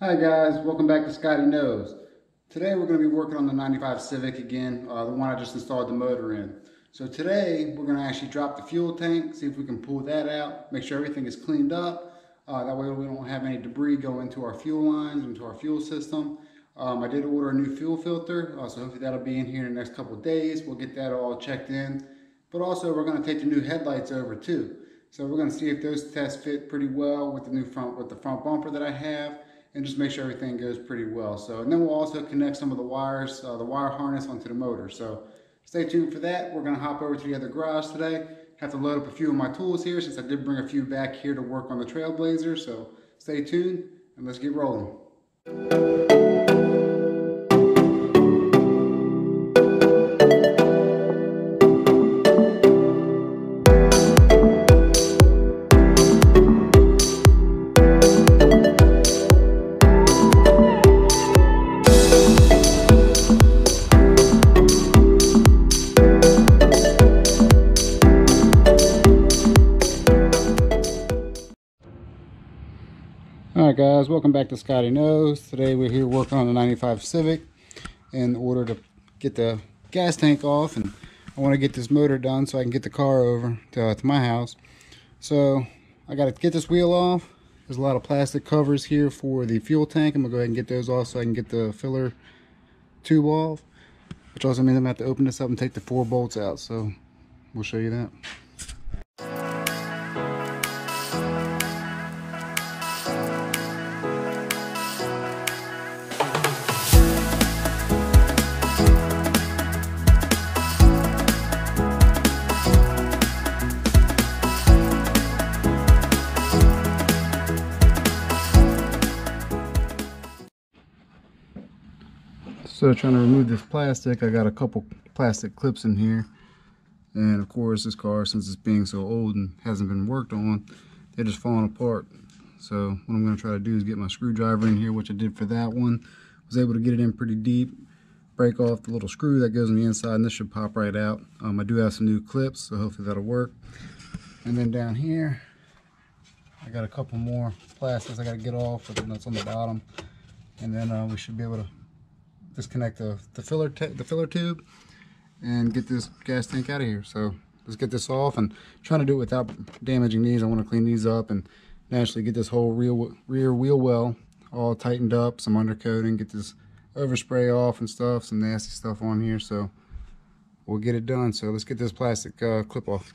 Hi guys, welcome back to Scotty Knows. Today we're going to be working on the 95 Civic again, the one I just installed the motor in. So today we're going to actually drop the fuel tank, see if we can pull that out, make sure everything is cleaned up. That way we don't have any debris go into our fuel lines, into our fuel system. I did order a new fuel filter, so hopefully that'll be in here in the next couple of days. We'll get that all checked in. But also we're going to take the new headlights over too. So we're going to see if those tests fit pretty well with the front bumper that I have, and just make sure everything goes pretty well. So, and then we'll also connect some of the wires, the wire harness onto the motor. So stay tuned for that. We're gonna hop over to the other garage today. Have to load up a few of my tools here since I did bring a few back here to work on the Trailblazer. So stay tuned and let's get rolling. Alright guys, welcome back to Scotty Knows. Today we're here working on the 95 Civic in order to get the gas tank off, and I want to get this motor done so I can get the car over to my house. So I got to get this wheel off. There's a lot of plastic covers here for the fuel tank. I'm going to go ahead and get those off so I can get the filler tube off, which also means I'm going to have to open this up and take the 4 bolts out. So we'll show you that. So trying to remove this plastic, I got a couple plastic clips in here, and of course this car, since it's being so old and hasn't been worked on, they're just falling apart. So what I'm going to try to do is get my screwdriver in here, which I did for that one. Was able to get it in pretty deep, break off the little screw that goes on the inside, and this should pop right out. I do have some new clips, so hopefully that'll work. And then down here I got a couple more plastics I got to get off with the nuts on the bottom, and then we should be able to disconnect the filler tube and get this gas tank out of here. So let's get this off, and trying to do it without damaging these. I want to clean these up and naturally get this whole rear wheel well all tightened up, some undercoating, get this overspray off and stuff, some nasty stuff on here. So we'll get it done. So let's get this plastic clip off.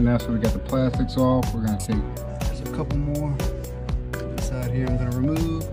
now, so we got the plastics off. We're gonna take, there's a couple more inside here I'm gonna remove.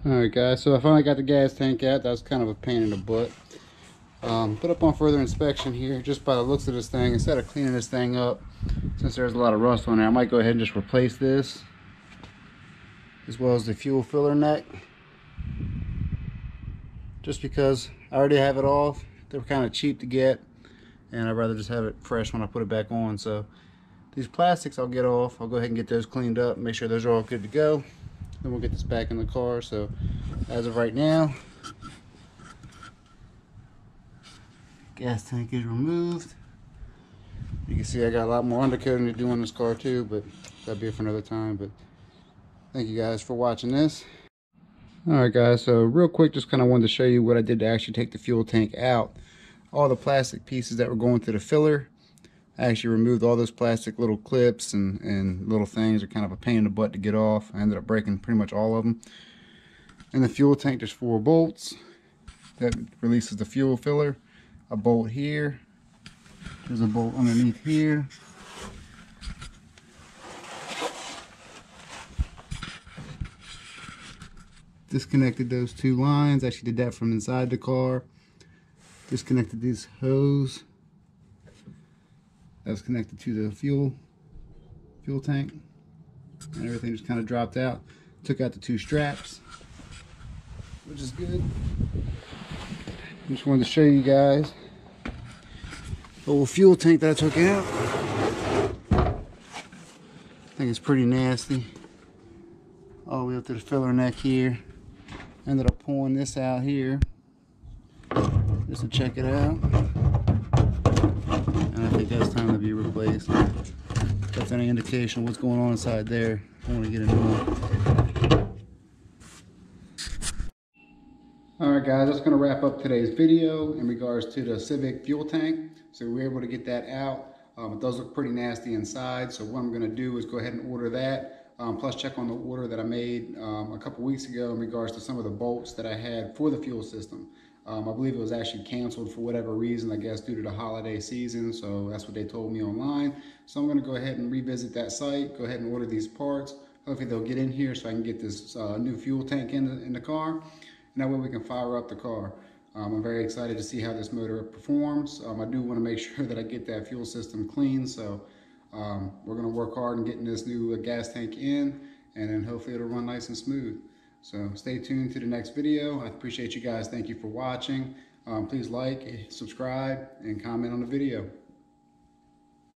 Alright guys, so I finally got the gas tank out. That was kind of a pain in the butt. But upon further inspection here, just by the looks of this thing, instead of cleaning this thing up, since there's a lot of rust on there, I might go ahead and just replace this, as well as the fuel filler neck. Just because I already have it off. They were kind of cheap to get, and I'd rather just have it fresh when I put it back on. So these plastics I'll get off. I'll go ahead and get those cleaned up, make sure those are all good to go. Then we'll get this back in the car. So as of right now, gas tank is removed. You can see I got a lot more undercoating to do on this car too, but that'll be it for another time. But thank you guys for watching this. Alright guys, so real quick, just kind of wanted to show you what I did to actually take the fuel tank out. All the plastic pieces that were going to the filler, I actually removed all those plastic little clips and little things. Are kind of a pain in the butt to get off. I ended up breaking pretty much all of them. In the fuel tank, there's 4 bolts that releases the fuel filler. A bolt here. There's a bolt underneath here. Disconnected those 2 lines. Actually did that from inside the car. Disconnected this hose. That was connected to the fuel tank, and everything just kind of dropped out. Took out the 2 straps, which is good. Just wanted to show you guys the old fuel tank that I took out. I think it's pretty nasty. All the way up to the filler neck here. Ended up pulling this out here just to check it out. And I think that's time to be replaced. If that's any indication of what's going on inside there, I want to get a new one. Alright guys, that's going to wrap up today's video in regards to the Civic fuel tank. So we were able to get that out. It does look pretty nasty inside, so what I'm going to do is go ahead and order that. Plus check on the order that I made a couple weeks ago in regards to some of the bolts that I had for the fuel system. I believe it was actually canceled for whatever reason, I guess due to the holiday season, so that's what they told me online. So I'm going to go ahead and revisit that site, go ahead and order these parts. Hopefully they'll get in here so I can get this new fuel tank in the car, and that way we can fire up the car. I'm very excited to see how this motor performs. I do want to make sure that I get that fuel system clean, so we're going to work hard in getting this new gas tank in, and then hopefully it'll run nice and smooth. So stay tuned to the next video. I appreciate you guys. Thank you for watching. Please like, subscribe, and comment on the video.